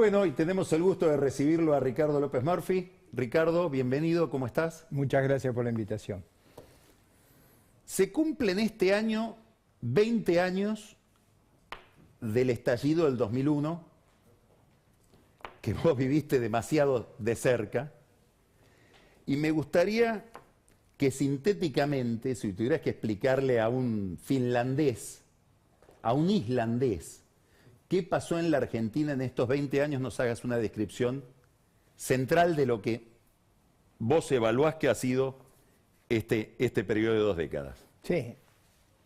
Bueno, y tenemos el gusto de recibirlo a Ricardo López Murphy. Ricardo, bienvenido, ¿cómo estás? Muchas gracias por la invitación. Se cumplen este año 20 años del estallido del 2001, que vos viviste demasiado de cerca, y me gustaría que sintéticamente, si tuvieras que explicarle a un finlandés, a un islandés, qué pasó en la Argentina en estos 20 años, nos hagas una descripción central de lo que vos evaluás que ha sido este periodo de 2 décadas. Sí,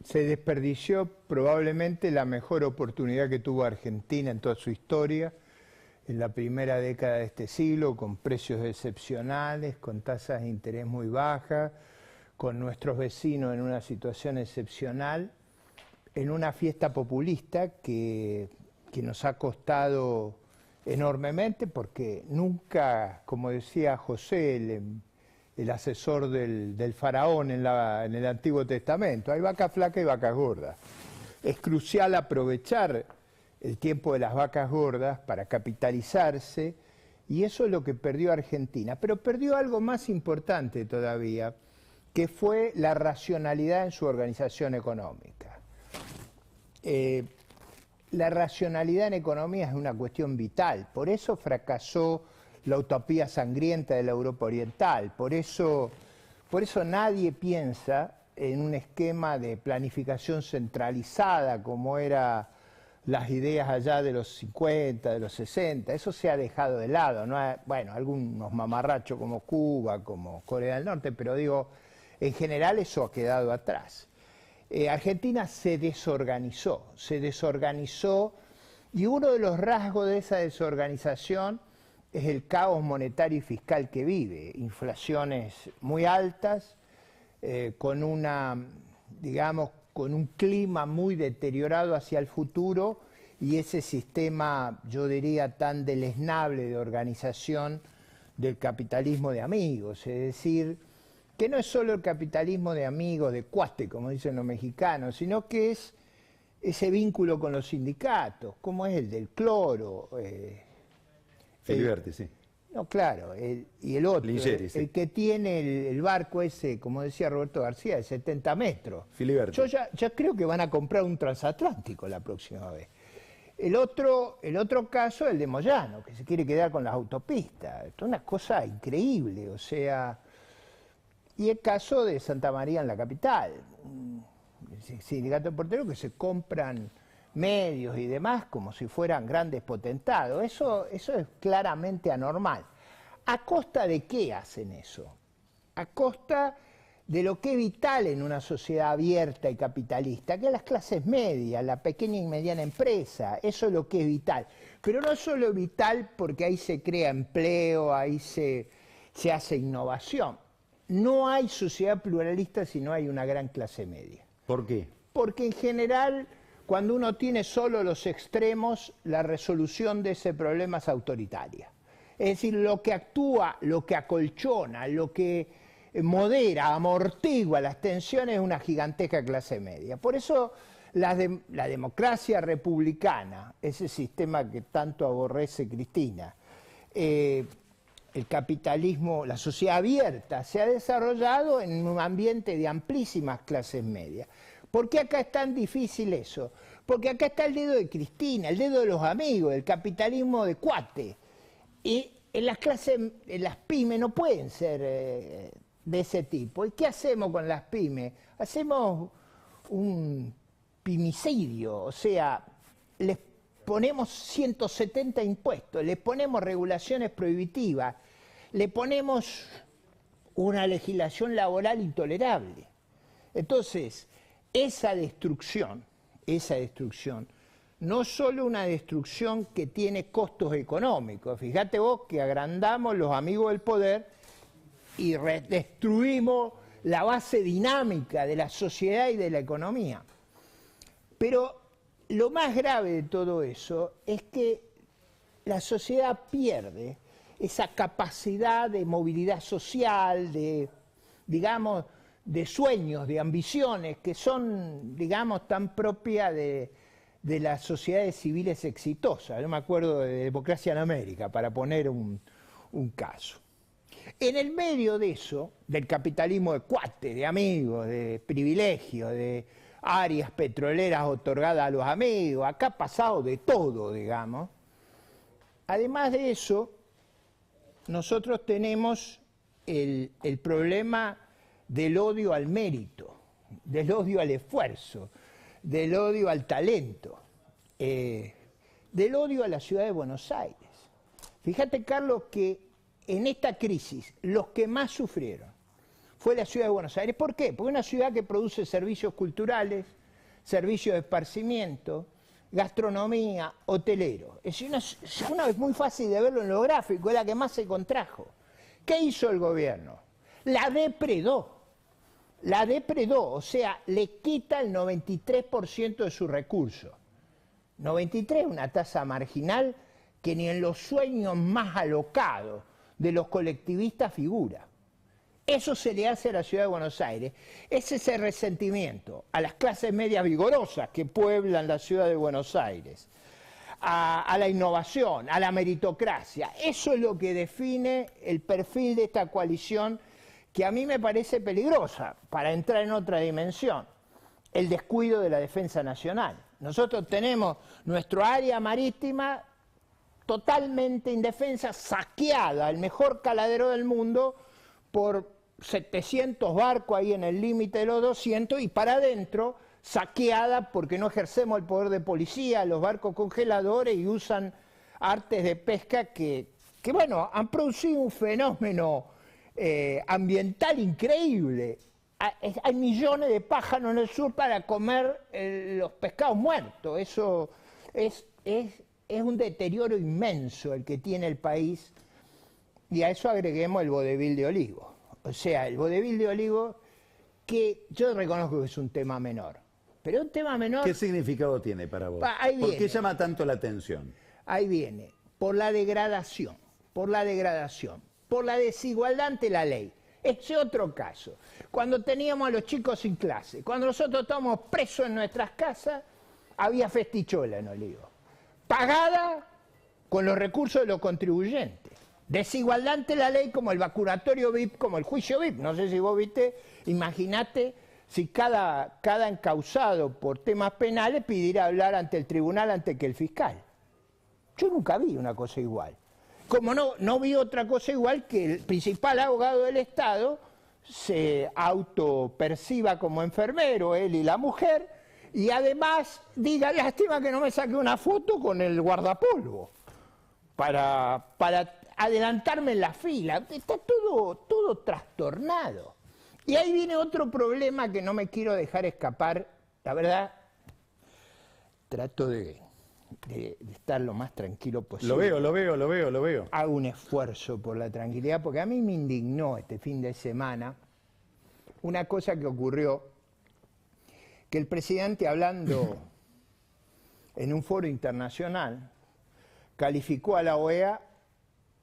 se desperdició probablemente la mejor oportunidad que tuvo Argentina en toda su historia, en la primera década de este siglo, con precios excepcionales, con tasas de interés muy bajas, con nuestros vecinos en una situación excepcional, en una fiesta populista que nos ha costado enormemente, porque nunca, como decía José, el asesor del faraón en el Antiguo Testamento, hay vacas flacas y vacas gordas. Es crucial aprovechar el tiempo de las vacas gordas para capitalizarse, y eso es lo que perdió Argentina. Pero perdió algo más importante todavía, que fue la racionalidad en su organización económica. La racionalidad en economía es una cuestión vital, por eso fracasó la utopía sangrienta de la Europa Oriental, por eso nadie piensa en un esquema de planificación centralizada como era las ideas allá de los 50, de los 60, eso se ha dejado de lado, ¿no? Bueno, algunos mamarrachos como Cuba, como Corea del Norte, pero digo, en general eso ha quedado atrás. Argentina se desorganizó, y uno de los rasgos de esa desorganización es el caos monetario y fiscal que vive, inflaciones muy altas, con un clima muy deteriorado hacia el futuro, y ese sistema, yo diría, tan deleznable de organización del capitalismo de amigos, es decir, que no es solo el capitalismo de amigos, de cuate, como dicen los mexicanos, sino que es ese vínculo con los sindicatos, como es el del cloro. Filiberti, sí. No, claro, y el otro, Lingeri, sí. el que tiene el barco ese, como decía Roberto García, de 70 metros. Filiberti. Yo ya creo que van a comprar un transatlántico la próxima vez. El otro caso es el de Moyano, que se quiere quedar con las autopistas. Esto es una cosa increíble, o sea. Y el caso de Santa María en la capital, el sindicato de porteros que se compran medios y demás como si fueran grandes potentados. Eso es claramente anormal. ¿A costa de qué hacen eso? A costa de lo que es vital en una sociedad abierta y capitalista, que es las clases medias, la pequeña y mediana empresa. Eso es lo que es vital. Pero no solo es vital porque ahí se crea empleo, ahí se hace innovación. No hay sociedad pluralista si no hay una gran clase media. ¿Por qué? Porque en general, cuando uno tiene solo los extremos, la resolución de ese problema es autoritaria. Es decir, lo que actúa, lo que acolchona, lo que modera, amortigua las tensiones es una gigantesca clase media. Por eso la democracia republicana, ese sistema que tanto aborrece Cristina, el capitalismo, la sociedad abierta, se ha desarrollado en un ambiente de amplísimas clases medias. ¿Por qué acá es tan difícil eso? Porque acá está el dedo de Cristina, el dedo de los amigos, el capitalismo de cuate. Y en las pymes no pueden ser de ese tipo. ¿Y qué hacemos con las pymes? Hacemos un pimicidio, o sea, les ponemos 170 impuestos, le ponemos regulaciones prohibitivas, le ponemos una legislación laboral intolerable. Entonces, esa destrucción, no solo una destrucción que tiene costos económicos, fíjate vos que agrandamos los amigos del poder y destruimos la base dinámica de la sociedad y de la economía. Pero lo más grave de todo eso es que la sociedad pierde esa capacidad de movilidad social, de sueños, de ambiciones, que son, digamos, tan propias de de las sociedades civiles exitosas. Yo me acuerdo de Democracia en América, para poner un caso. En el medio de eso, del capitalismo de cuates, de amigos, de privilegios, de áreas petroleras otorgadas a los amigos, acá ha pasado de todo, digamos. Además de eso, nosotros tenemos el problema del odio al mérito, del odio al esfuerzo, del odio al talento, del odio a la ciudad de Buenos Aires. Fíjate, Carlos, que en esta crisis los que más sufrieron fue la ciudad de Buenos Aires. ¿Por qué? Porque es una ciudad que produce servicios culturales, servicios de esparcimiento, gastronomía, hotelero. Es muy fácil de verlo en lo gráfico, es la que más se contrajo. ¿Qué hizo el gobierno? La depredó, o sea, le quita el 93% de sus recursos. 93 es una tasa marginal que ni en los sueños más alocados de los colectivistas figura. Eso se le hace a la ciudad de Buenos Aires. Es ese resentimiento a las clases medias vigorosas que pueblan la ciudad de Buenos Aires, a la innovación, a la meritocracia. Eso es lo que define el perfil de esta coalición, que a mí me parece peligrosa para entrar en otra dimensión: el descuido de la defensa nacional. Nosotros tenemos nuestro área marítima totalmente indefensa, saqueada, el mejor caladero del mundo, por 700 barcos ahí en el límite de los 200, y para adentro saqueada porque no ejercemos el poder de policía, los barcos congeladores, y usan artes de pesca que bueno, han producido un fenómeno ambiental increíble. Hay millones de pájaros en el sur para comer los pescados muertos. Eso es un deterioro inmenso el que tiene el país, y a eso agreguemos el vodevil de olivo. O sea, el vodevil de olivo, que yo reconozco que es un tema menor, pero un tema menor... ¿Qué significado tiene para vos? ¿Por qué llama tanto la atención? Ahí viene, por la degradación, por la desigualdad ante la ley. Ese otro caso, cuando teníamos a los chicos sin clase, cuando nosotros estábamos presos en nuestras casas, había festichola en Olivo, pagada con los recursos de los contribuyentes. Desigualdad ante la ley, como el vacunatorio VIP, como el juicio VIP. No sé si vos viste, imaginate si cada encausado por temas penales pidiera hablar ante el tribunal antes que el fiscal. Yo nunca vi una cosa igual. Como no vi otra cosa igual que el principal abogado del Estado se autoperciba como enfermero, él y la mujer, y además diga: lástima que no me saqué una foto con el guardapolvo para adelantarme en la fila. Está todo trastornado. Y ahí viene otro problema que no me quiero dejar escapar. La verdad, trato de estar lo más tranquilo posible. Lo veo. Hago un esfuerzo por la tranquilidad, porque a mí me indignó este fin de semana una cosa que ocurrió, que el presidente, hablando en un foro internacional, calificó a la OEA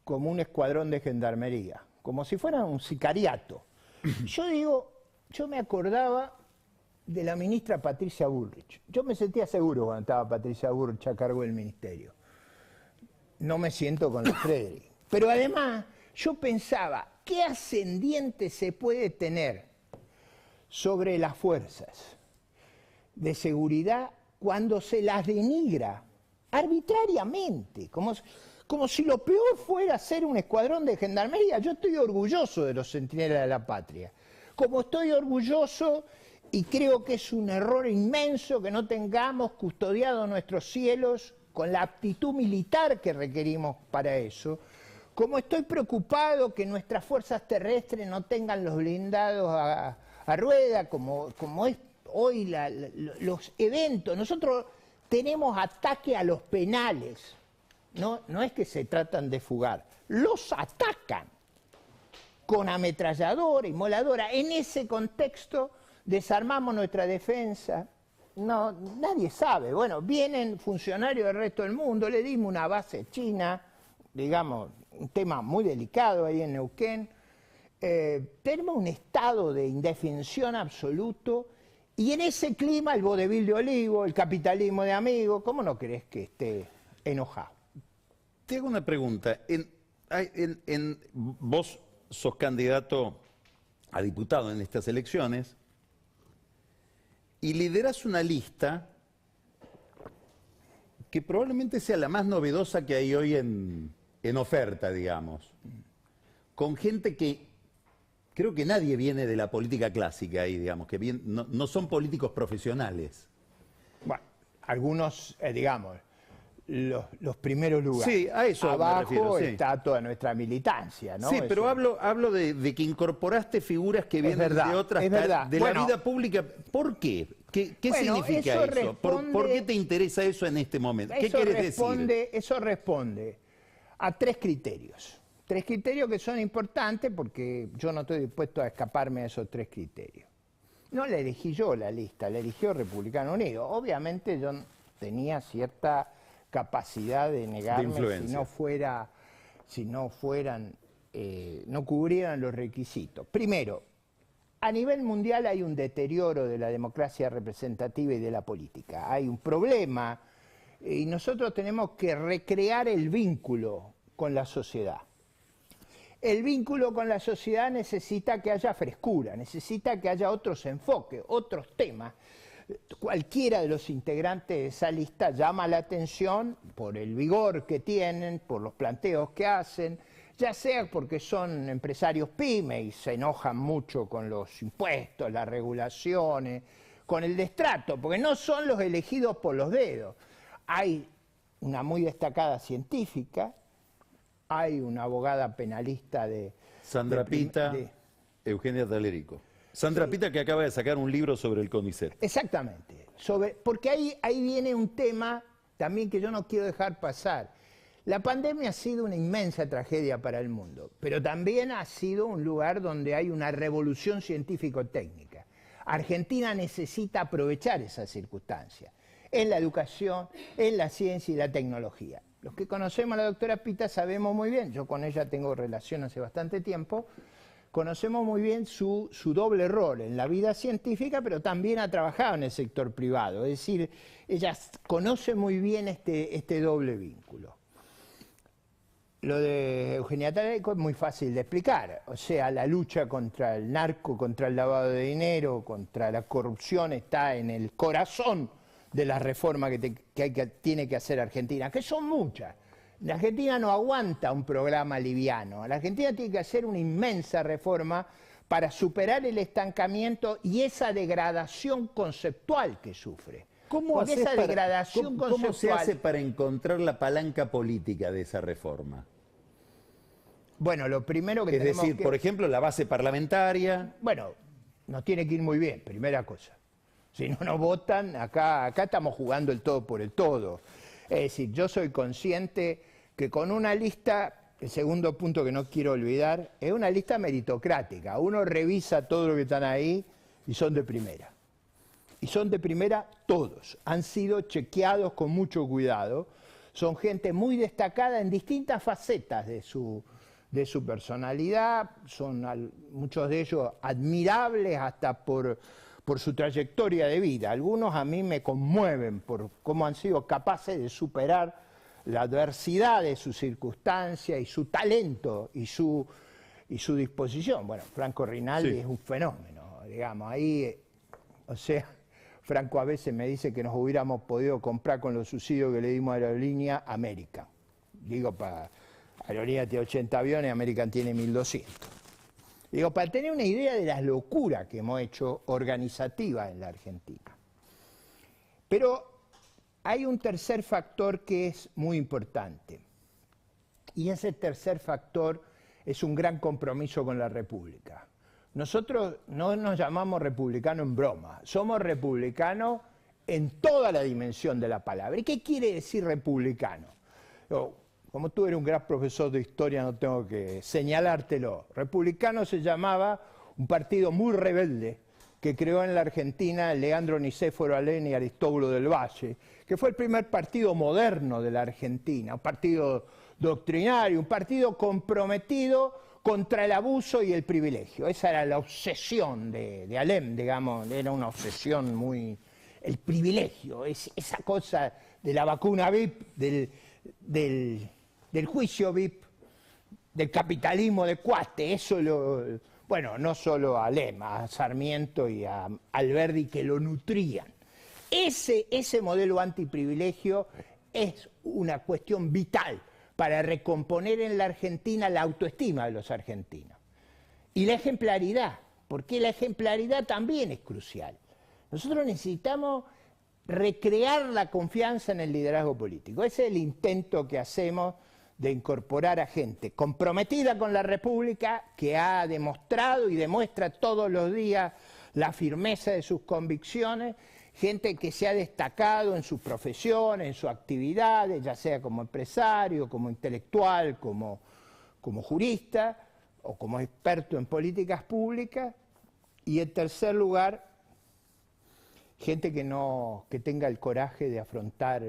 como un escuadrón de gendarmería, como si fuera un sicariato. Yo me acordaba de la ministra Patricia Bullrich. Yo me sentía seguro cuando estaba Patricia Bullrich a cargo del ministerio. No me siento con los Frederick. Pero además, yo pensaba, ¿qué ascendiente se puede tener sobre las fuerzas de seguridad cuando se las denigra arbitrariamente? Como si lo peor fuera ser un escuadrón de gendarmería. Yo estoy orgulloso de los centinelas de la patria. Como estoy orgulloso, y creo que es un error inmenso que no tengamos custodiados nuestros cielos con la aptitud militar que requerimos para eso. Como estoy preocupado que nuestras fuerzas terrestres no tengan los blindados a rueda, como es hoy los eventos. Nosotros tenemos ataque a los penales. No es que se tratan de fugar, los atacan con ametralladora y moladora. En ese contexto desarmamos nuestra defensa. No, nadie sabe. Bueno, vienen funcionarios del resto del mundo, le dimos una base china, digamos, un tema muy delicado ahí en Neuquén. Tenemos un estado de indefensión absoluto, Y en ese clima el vodevil de Olivo, el capitalismo de amigos, ¿cómo no crees que esté enojado? Te hago una pregunta. Vos sos candidato a diputado en estas elecciones y liderás una lista que probablemente sea la más novedosa que hay hoy en oferta, digamos, con gente que creo que nadie viene de la política clásica ahí, digamos, que no son políticos profesionales. Bueno, algunos, digamos, los primeros lugares. Sí, a eso abajo me refiero, sí. Está toda nuestra militancia, ¿no? Sí, Eso. pero hablo de que incorporaste figuras que vienen verdad, de otras, es verdad. de la vida pública. ¿Por qué? ¿Qué significa eso? ¿Por qué te interesa eso en este momento? ¿Qué quieres decir? Eso responde a tres criterios. Tres criterios que son importantes porque yo no estoy dispuesto a escaparme de esos tres criterios. No la elegí yo la lista, la eligió Republicano Unido. Obviamente yo tenía cierta capacidad de negarme si no cubrieran los requisitos. Primero, a nivel mundial hay un deterioro de la democracia representativa y de la política. Hay un problema y nosotros tenemos que recrear el vínculo con la sociedad. El vínculo con la sociedad necesita que haya frescura, necesita que haya otros enfoques, otros temas. Cualquiera de los integrantes de esa lista llama la atención por el vigor que tienen, por los planteos que hacen, ya sea porque son empresarios pymes y se enojan mucho con los impuestos, las regulaciones, con el destrato, porque no son los elegidos por los dedos. Hay una muy destacada científica, hay una abogada penalista Sandra Pita, Eugenia Talerico. Sandra Pita, que acaba de sacar un libro sobre el CONICET. Exactamente, porque ahí viene un tema también que yo no quiero dejar pasar. La pandemia ha sido una inmensa tragedia para el mundo, pero también ha sido un lugar donde hay una revolución científico-técnica. Argentina necesita aprovechar esa circunstancia en la educación, en la ciencia y la tecnología. Los que conocemos a la doctora Pita sabemos muy bien, yo con ella tengo relación hace bastante tiempo, conocemos muy bien su doble rol en la vida científica, pero también ha trabajado en el sector privado. Es decir, ella conoce muy bien este doble vínculo. Lo de Eugenia Talerico es muy fácil de explicar. O sea, la lucha contra el narco, contra el lavado de dinero, contra la corrupción está en el corazón de las reformas que tiene que hacer Argentina, que son muchas. La Argentina no aguanta un programa liviano. La Argentina tiene que hacer una inmensa reforma para superar el estancamiento y esa degradación conceptual que sufre. ¿Cómo se hace para encontrar la palanca política de esa reforma? Bueno, lo primero que tenemos que... por ejemplo, la base parlamentaria... Bueno, nos tiene que ir muy bien, primera cosa. Si no nos votan, acá estamos jugando el todo por el todo. Es decir, yo soy consciente que con una lista, el segundo punto que no quiero olvidar, es una lista meritocrática. Uno revisa todo lo que están ahí y son de primera. Y son de primera todos. Han sido chequeados con mucho cuidado. Son gente muy destacada en distintas facetas de su personalidad. Son muchos de ellos admirables hasta por su trayectoria de vida. Algunos a mí me conmueven por cómo han sido capaces de superar la adversidad de su circunstancia y su talento y su disposición. Bueno, Franco Rinaldi es un fenómeno, digamos, ahí, o sea, Franco a veces me dice que nos hubiéramos podido comprar con los subsidios que le dimos a Aerolínea American. Digo, para Aerolínea tiene 80 aviones, American tiene 1200. Digo, para tener una idea de las locuras que hemos hecho organizativas en la Argentina. Pero hay un tercer factor que es muy importante. Y ese tercer factor es un gran compromiso con la República. Nosotros no nos llamamos republicanos en broma, somos republicanos en toda la dimensión de la palabra. ¿Y qué quiere decir republicano? Como tú eres un gran profesor de historia, no tengo que señalártelo. Republicano se llamaba un partido muy rebelde que creó en la Argentina Leandro Nicéforo Alén y Aristóbulo del Valle, que fue el primer partido moderno de la Argentina, un partido doctrinario, un partido comprometido contra el abuso y el privilegio. Esa era la obsesión de Alem, digamos, era una obsesión muy... El privilegio, esa cosa de la vacuna VIP, del juicio VIP, del capitalismo de cuate, eso bueno, no solo a Alem, a Sarmiento y a Alberdi que lo nutrían. Ese modelo antiprivilegio es una cuestión vital para recomponer en la Argentina la autoestima de los argentinos. Y la ejemplaridad, porque la ejemplaridad también es crucial. Nosotros necesitamos recrear la confianza en el liderazgo político. Ese es el intento que hacemos de incorporar a gente comprometida con la República, que ha demostrado y demuestra todos los días la firmeza de sus convicciones, gente que se ha destacado en sus profesiones, en sus actividades, ya sea como empresario, como intelectual, como jurista o como experto en políticas públicas. Y en tercer lugar, gente que tenga el coraje de afrontar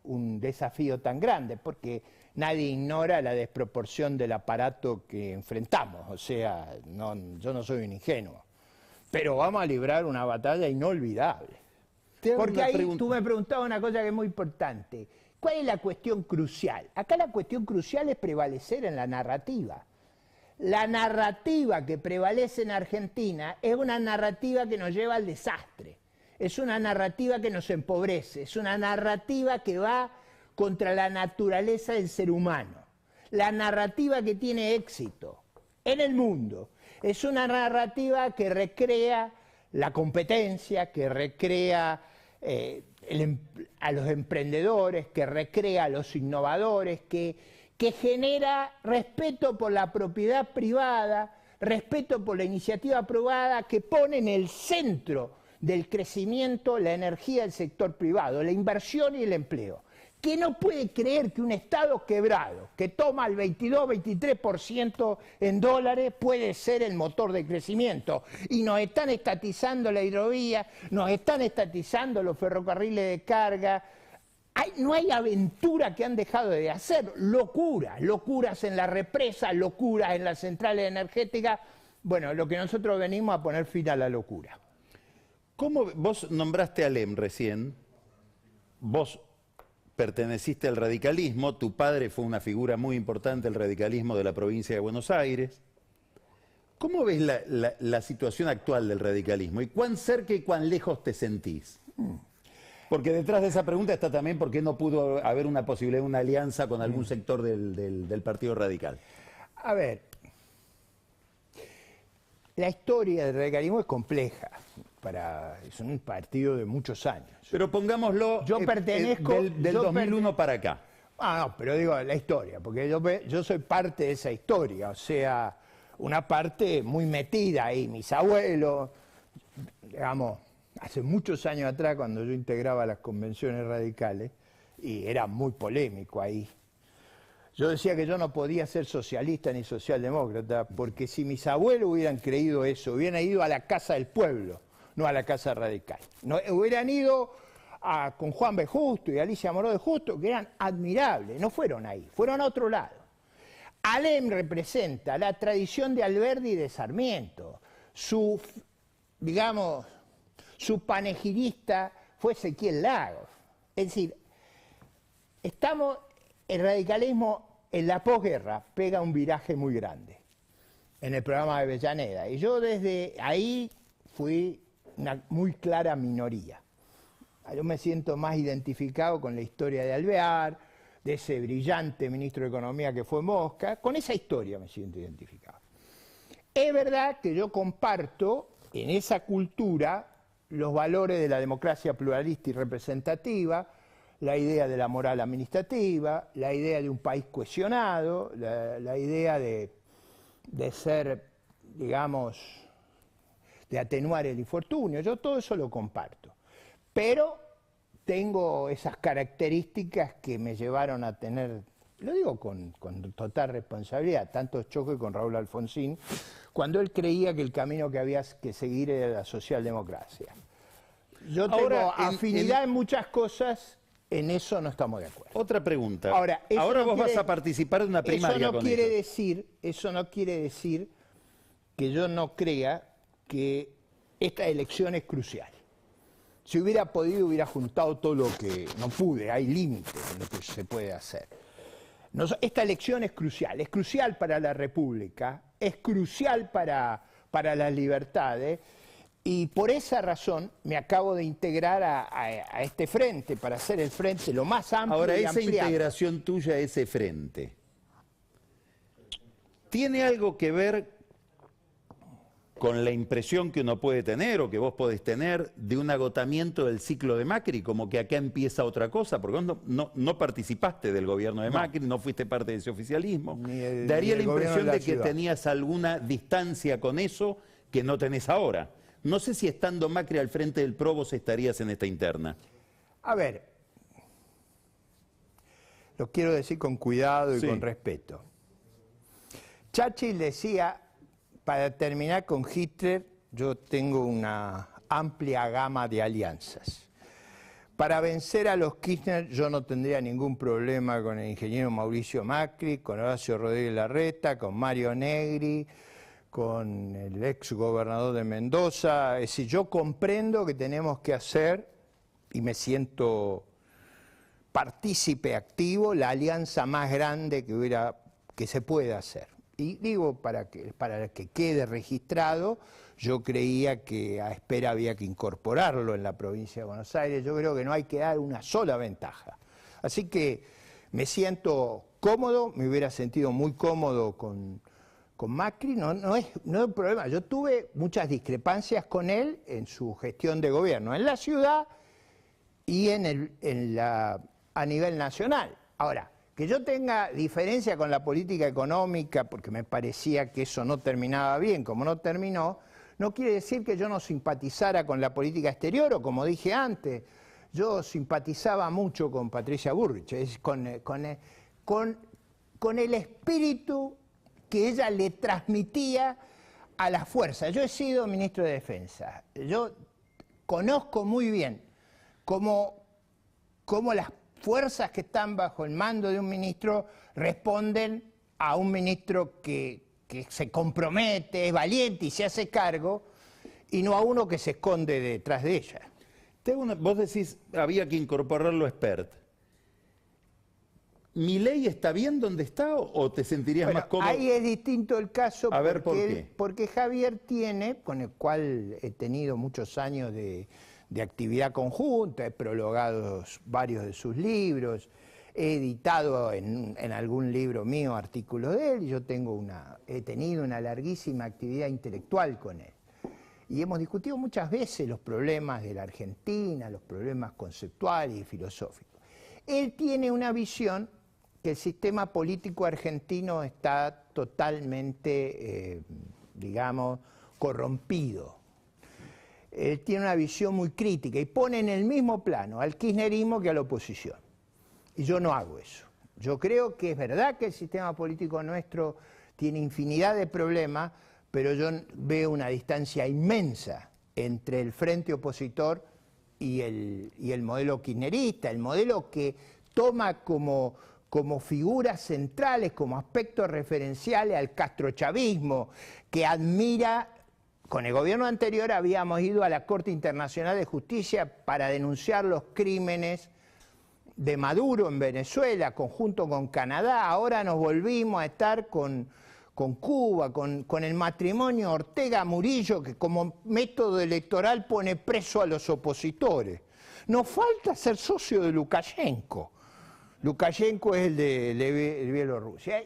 un desafío tan grande, porque nadie ignora la desproporción del aparato que enfrentamos. O sea, yo no soy un ingenuo, pero vamos a librar una batalla inolvidable. Porque ahí tú me preguntabas una cosa que es muy importante. ¿Cuál es la cuestión crucial? Acá la cuestión crucial es prevalecer en la narrativa. La narrativa que prevalece en Argentina es una narrativa que nos lleva al desastre. Es una narrativa que nos empobrece. Es una narrativa que va contra la naturaleza del ser humano. La narrativa que tiene éxito en el mundo es una narrativa que recrea la competencia, que recrea a los emprendedores, que recrea a los innovadores, que genera respeto por la propiedad privada, respeto por la iniciativa privada, que pone en el centro del crecimiento la energía del sector privado, la inversión y el empleo. ¿Quién no puede creer que un Estado quebrado, que toma el 22-23% en dólares, puede ser el motor de crecimiento? Y nos están estatizando la hidrovía, nos están estatizando los ferrocarriles de carga. No hay aventura que han dejado de hacer. Locuras en la represa, locuras en las centrales energéticas. Bueno, lo que nosotros venimos a poner fin a la locura. ¿Cómo vos nombraste a Alem recién? Vos perteneciste al radicalismo, tu padre fue una figura muy importante del radicalismo de la provincia de Buenos Aires. ¿Cómo ves la situación actual del radicalismo y cuán cerca y cuán lejos te sentís? Porque detrás de esa pregunta está también por qué no pudo haber una posibilidad de una alianza con algún sector del Partido Radical. A ver, la historia del radicalismo es compleja. Es un partido de muchos años. Pero pongámoslo yo pertenezco, del 2001 para acá. No, pero digo la historia, porque yo soy parte de esa historia, o sea, una parte muy metida ahí. Mis abuelos, digamos, hace muchos años atrás, cuando yo integraba las convenciones radicales, y era muy polémico ahí, yo decía que yo no podía ser socialista ni socialdemócrata, porque si mis abuelos hubieran creído eso, hubieran ido a la Casa del Pueblo, no a la Casa Radical. No, hubieran ido con Juan B. Justo y Alicia Moró de Justo, que eran admirables, no fueron ahí, fueron a otro lado. Alem representa la tradición de Alberdi y de Sarmiento. Su panegirista fue Ezequiel Lagos. Es decir, el radicalismo en la posguerra pega un viraje muy grande en el programa de Avellaneda. Y yo desde ahí fui una muy clara minoría. Yo me siento más identificado con la historia de Alvear, de ese brillante ministro de Economía que fue Mosca. Con esa historia me siento identificado. Es verdad que yo comparto en esa cultura los valores de la democracia pluralista y representativa, la idea de la moral administrativa, la idea de un país cohesionado, la idea de ser, digamos, de atenuar el infortunio. Yo todo eso lo comparto. Pero tengo esas características que me llevaron a tener, lo digo con total responsabilidad, tantos choques con Raúl Alfonsín, cuando él creía que el camino que había que seguir era la socialdemocracia. Yo tengo afinidad en muchas cosas En eso no estamos de acuerdo. Otra pregunta. Ahora Vos vas a participar de una primaria con ellos. Eso no quiere decir que yo no crea que esta elección es crucial. Si hubiera podido, hubiera juntado todo lo que no pude. Hay límites en lo que se puede hacer. Esta elección es crucial para la República, es crucial para las libertades, y por esa razón me acabo de integrar a este frente, para hacer el frente lo más amplio Ahora, y esa ampliado. integración tuya a ese frente, ¿tiene algo que ver con la impresión que uno puede tener o que vos podés tener de un agotamiento del ciclo de Macri, como que acá empieza otra cosa? Porque vos no participaste del gobierno de Macri, no fuiste parte de ese oficialismo. Daría la impresión de que tenías alguna distancia con eso que no tenés ahora. No sé si estando Macri al frente del PRO vos estarías en esta interna. A ver, lo quiero decir con cuidado y Sí. con respeto. Churchill decía, para terminar con Hitler, yo tengo una amplia gama de alianzas. Para vencer a los Kirchner yo no tendría ningún problema con el ingeniero Mauricio Macri, con Horacio Rodríguez Larreta, con Mario Negri, con el ex gobernador de Mendoza. Es decir, yo comprendo que tenemos que hacer, y me siento partícipe activo, la alianza más grande que se pueda hacer. Y digo, para que quede registrado, yo creía que a Espera había que incorporarlo en la provincia de Buenos Aires. Yo creo que no hay que dar una sola ventaja. Así que me siento cómodo, me hubiera sentido muy cómodo con Macri, no es un problema. Yo tuve muchas discrepancias con él en su gestión de gobierno, en la ciudad y a nivel nacional. Ahora, que yo tenga diferencia con la política económica, porque me parecía que eso no terminaba bien, como no terminó, no quiere decir que yo no simpatizara con la política exterior, o como dije antes, yo simpatizaba mucho con Patricia Bullrich, con el espíritu que ella le transmitía a la fuerza. Yo he sido ministro de Defensa, yo conozco muy bien cómo las fuerzas que están bajo el mando de un ministro responden a un ministro que se compromete, es valiente y se hace cargo, y no a uno que se esconde detrás de ella. Vos decís, había que incorporarlo a Espert. ¿Milei está bien donde está o te sentirías más cómodo? Ahí es distinto el caso. A ver, ¿por qué? Porque Javier tiene, con el cual he tenido muchos años de actividad conjunta, he prologado varios de sus libros, he editado en algún libro mío artículos de él, y yo he tenido una larguísima actividad intelectual con él. Y hemos discutido muchas veces los problemas de la Argentina, los problemas conceptuales y filosóficos. Él tiene una visión que el sistema político argentino está totalmente, digamos, corrompido. Él tiene una visión muy crítica y pone en el mismo plano al kirchnerismo que a la oposición. Y yo no hago eso. Yo creo que es verdad que el sistema político nuestro tiene infinidad de problemas, pero yo veo una distancia inmensa entre el frente opositor y el modelo kirchnerista, el modelo que toma como figuras centrales, como aspectos referenciales al castrochavismo, que admira. Con el gobierno anterior habíamos ido a la Corte Internacional de Justicia para denunciar los crímenes de Maduro en Venezuela, conjunto con Canadá. Ahora nos volvimos a estar con Cuba, con el matrimonio Ortega-Murillo, que como método electoral pone preso a los opositores. Nos falta ser socio de Lukashenko. Lukashenko es el de Bielorrusia.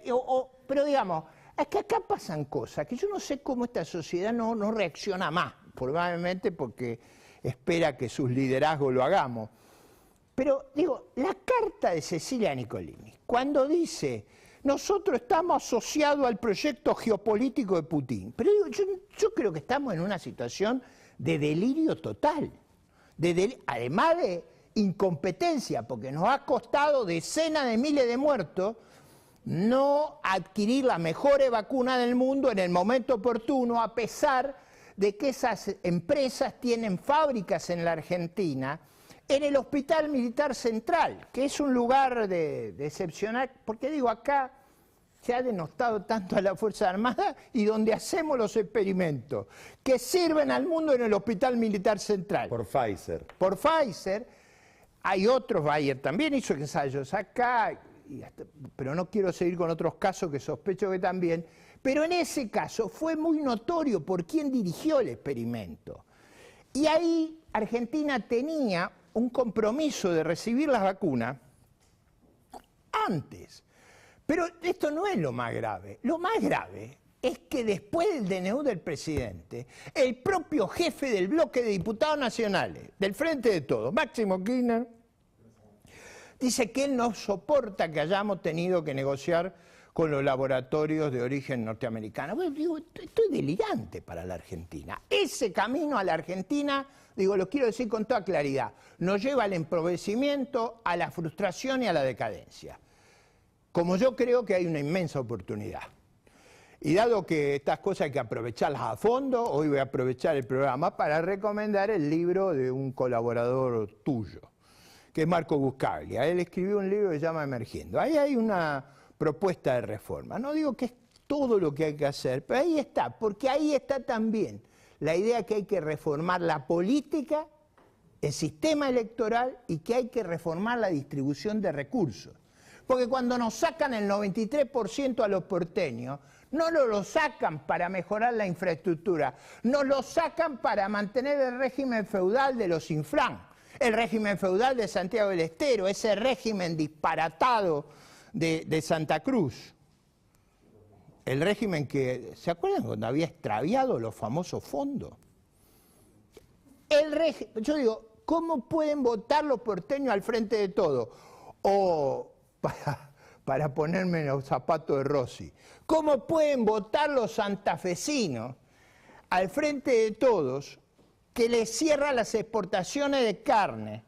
Pero digamos, es que acá pasan cosas que yo no sé cómo esta sociedad no reacciona más, probablemente porque espera que sus liderazgos lo hagamos. Pero digo, la carta de Cecilia Nicolini, cuando dice, nosotros estamos asociados al proyecto geopolítico de Putin, pero digo, yo creo que estamos en una situación de delirio total, además de incompetencia, porque nos ha costado decenas de miles de muertos no adquirir las mejores vacunas del mundo en el momento oportuno, a pesar de que esas empresas tienen fábricas en la Argentina en el Hospital Militar Central, que es un lugar de excepcional, porque digo, acá se ha denostado tanto a la Fuerza Armada y donde hacemos los experimentos que sirven al mundo en el Hospital Militar Central. Por Pfizer. Por Pfizer, hay otros, Bayer también hizo ensayos acá, pero no quiero seguir con otros casos que sospecho que también, pero en ese caso fue muy notorio por quién dirigió el experimento. Y ahí Argentina tenía un compromiso de recibir las vacunas antes. Pero esto no es lo más grave. Lo más grave es que después del DNU del presidente, el propio jefe del bloque de diputados nacionales, del Frente de Todos, Máximo Kirchner, dice que él no soporta que hayamos tenido que negociar con los laboratorios de origen norteamericano. Bueno, digo, esto es delirante para la Argentina. Ese camino a la Argentina, digo, lo quiero decir con toda claridad, nos lleva al empobrecimiento, a la frustración y a la decadencia. Como yo creo que hay una inmensa oportunidad. Y dado que estas cosas hay que aprovecharlas a fondo, hoy voy a aprovechar el programa para recomendar el libro de un colaborador tuyo, que es Marco Buscaglia. Él escribió un libro que se llama Emergiendo. Ahí hay una propuesta de reforma. No digo que es todo lo que hay que hacer, pero ahí está, porque ahí está también la idea que hay que reformar la política, el sistema electoral y que hay que reformar la distribución de recursos. Porque cuando nos sacan el 93% a los porteños, no lo sacan para mejorar la infraestructura, nos lo sacan para mantener el régimen feudal de los Inflán, el régimen feudal de Santiago del Estero, ese régimen disparatado de Santa Cruz. El régimen que, ¿se acuerdan cuando había extraviado los famosos fondos? Yo digo, ¿cómo pueden votar los porteños al Frente de Todo? O para ponerme en los zapatos de Rossi, ¿cómo pueden votar los santafesinos al Frente de Todos que les cierra las exportaciones de carne?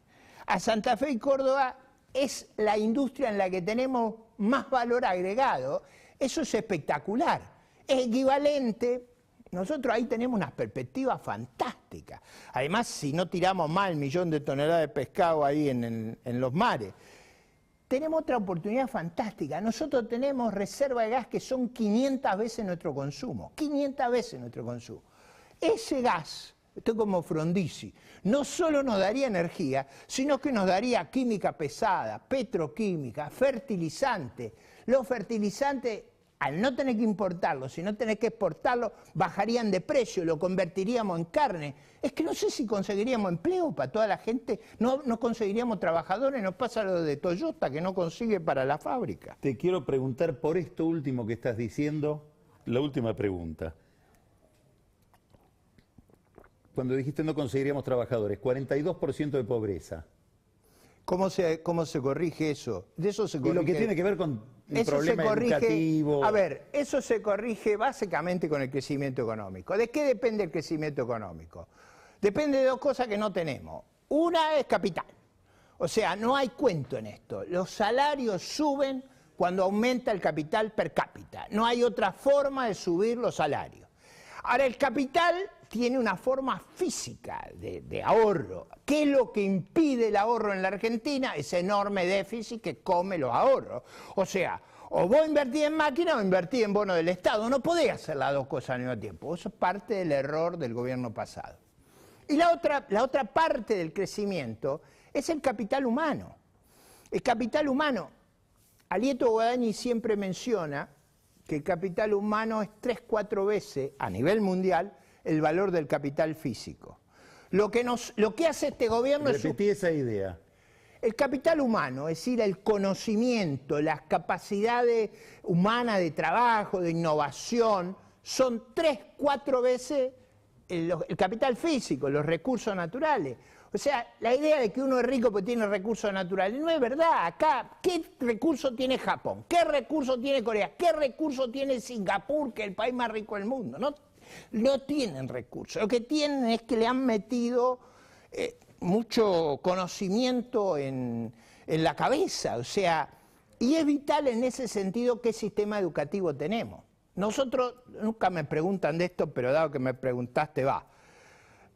A Santa Fe y Córdoba es la industria en la que tenemos más valor agregado. Eso es espectacular, es equivalente. Nosotros ahí tenemos unas perspectivas fantásticas. Además, si no tiramos más el 1.000.000 de toneladas de pescado ahí en los mares, tenemos otra oportunidad fantástica. Nosotros tenemos reserva de gas que son 500 veces nuestro consumo. 500 veces nuestro consumo. Ese gas, esto es como Frondizi, no solo nos daría energía, sino que nos daría química pesada, petroquímica, fertilizante. Los fertilizantes, al no tener que importarlos, si no tener que exportarlos, bajarían de precio, lo convertiríamos en carne. Es que no sé si conseguiríamos empleo para toda la gente, no conseguiríamos trabajadores, nos pasa lo de Toyota que no consigue para la fábrica. Te quiero preguntar por esto último que estás diciendo, la última pregunta. Cuando dijiste no conseguiríamos trabajadores, 42% de pobreza. ¿Cómo se corrige eso? De eso se corrige. Y lo que tiene que ver con el problema educativo. A ver, eso se corrige básicamente con el crecimiento económico. ¿De qué depende el crecimiento económico? Depende de dos cosas que no tenemos. Una es capital. O sea, no hay cuento en esto. Los salarios suben cuando aumenta el capital per cápita. No hay otra forma de subir los salarios. Ahora, el capital tiene una forma física de ahorro. ¿Qué es lo que impide el ahorro en la Argentina? Ese enorme déficit que come los ahorros. O sea, o vos invertís en máquinas o invertís en bonos del Estado. No podés hacer las dos cosas al mismo tiempo. Eso es parte del error del gobierno pasado. Y la otra parte del crecimiento es el capital humano. El capital humano, Alieto Guadagni siempre menciona que el capital humano es 3-4 veces, a nivel mundial, el valor del capital físico. Lo que hace este gobierno es... Repetí esa idea. El capital humano, es decir, el conocimiento, las capacidades humanas de trabajo, de innovación, son 3-4 veces el capital físico, los recursos naturales. O sea, la idea de que uno es rico porque tiene recursos naturales no es verdad. Acá, ¿qué recurso tiene Japón? ¿Qué recurso tiene Corea? ¿Qué recurso tiene Singapur, que es el país más rico del mundo? No tienen recursos. Lo que tienen es que le han metido mucho conocimiento en la cabeza. O sea, y es vital en ese sentido qué sistema educativo tenemos. Nosotros, nunca me preguntan de esto, pero dado que me preguntaste, va.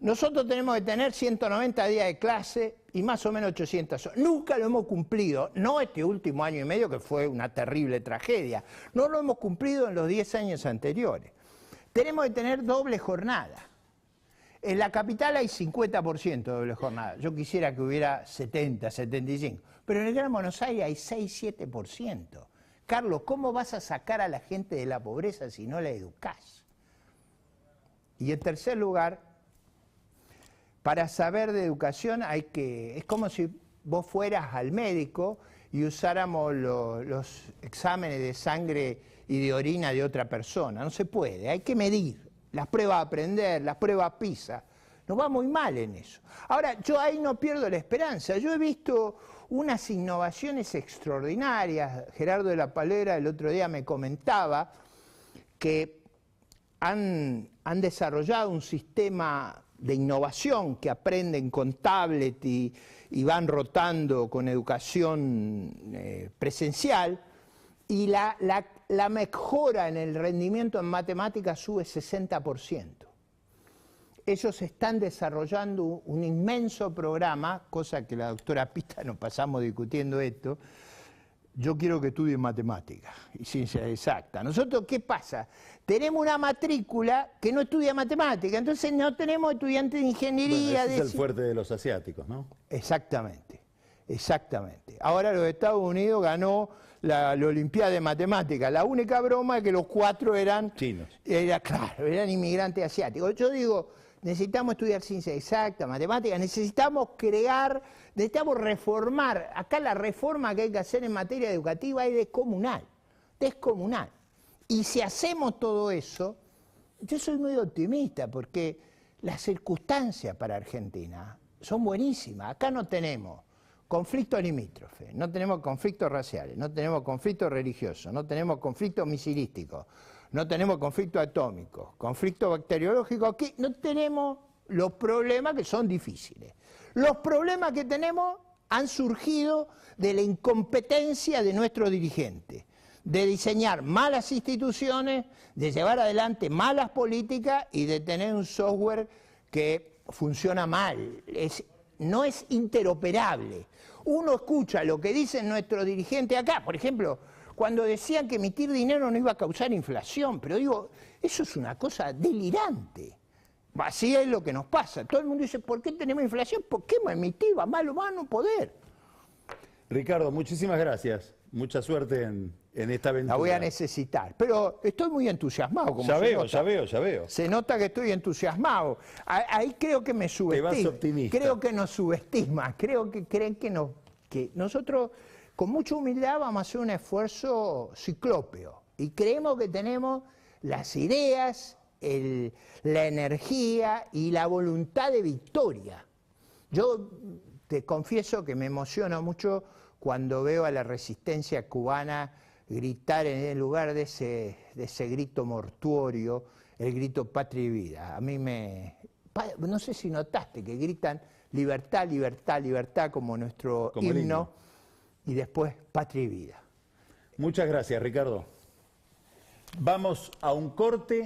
Nosotros tenemos que tener 190 días de clase y más o menos 800 horas. Nunca lo hemos cumplido, no este último año y medio que fue una terrible tragedia, no lo hemos cumplido en los 10 años anteriores. Tenemos que tener doble jornada. En la capital hay 50% de doble jornada. Yo quisiera que hubiera 70, 75. Pero en el Gran Buenos Aires hay 6, 7%. Carlos, ¿cómo vas a sacar a la gente de la pobreza si no la educás? Y en tercer lugar, para saber de educación es como si vos fueras al médico y usáramos los exámenes de sangre y de orina de otra persona. No se puede, hay que medir. Las pruebas a aprender, las pruebas PISA. Nos va muy mal en eso. Ahora, yo ahí no pierdo la esperanza. Yo he visto unas innovaciones extraordinarias. Gerardo de la Palera el otro día me comentaba que han desarrollado un sistema de innovación que aprenden con tablet y van rotando con educación presencial, y la mejora en el rendimiento en matemáticas sube 60%. Ellos están desarrollando un inmenso programa, cosa que la doctora Pita nos pasamos discutiendo esto. Yo quiero que estudien matemáticas y ciencia exacta. Nosotros, ¿qué pasa? Tenemos una matrícula que no estudia matemáticas, entonces no tenemos estudiantes de ingeniería. Bueno, ese es el fuerte de los asiáticos, ¿no? Exactamente, exactamente. Ahora los Estados Unidos ganó la Olimpiada de Matemáticas. La única broma es que los 4 eran chinos. Claro, eran inmigrantes asiáticos. Yo digo, necesitamos estudiar ciencia exacta, matemáticas, necesitamos reformar. Acá la reforma que hay que hacer en materia educativa es descomunal. Y si hacemos todo eso, yo soy muy optimista porque las circunstancias para Argentina son buenísimas. Acá no tenemos conflictos limítrofes, no tenemos conflictos raciales, no tenemos conflictos religiosos, no tenemos conflictos misilísticos, no tenemos conflictos atómicos, conflictos bacteriológicos. Aquí no tenemos los problemas que son difíciles. Los problemas que tenemos han surgido de la incompetencia de nuestros dirigentes, de diseñar malas instituciones, de llevar adelante malas políticas y de tener un software que funciona mal. No es interoperable. Uno escucha lo que dicen nuestros dirigentes acá, por ejemplo, cuando decían que emitir dinero no iba a causar inflación, pero digo, eso es una cosa delirante. Así es lo que nos pasa. Todo el mundo dice, ¿por qué tenemos inflación? ¿Por qué emitir? Va malo, va a no poder. Ricardo, muchísimas gracias. Mucha suerte en esta aventura. La voy a necesitar, pero estoy muy entusiasmado. Como ya veo. Se nota que estoy entusiasmado. Ahí creo que me subestima. Te vas optimista. Creo que nos subestima. Creo que creen que nosotros, con mucha humildad, vamos a hacer un esfuerzo ciclópeo. Y creemos que tenemos las ideas, la energía y la voluntad de victoria. Yo te confieso que me emociona mucho cuando veo a la resistencia cubana gritar en el lugar de ese grito mortuorio, el grito Patria y Vida. A mí no sé si notaste que gritan libertad, libertad, libertad como nuestro himno, y después Patria y Vida. Muchas gracias, Ricardo. Vamos a un corte.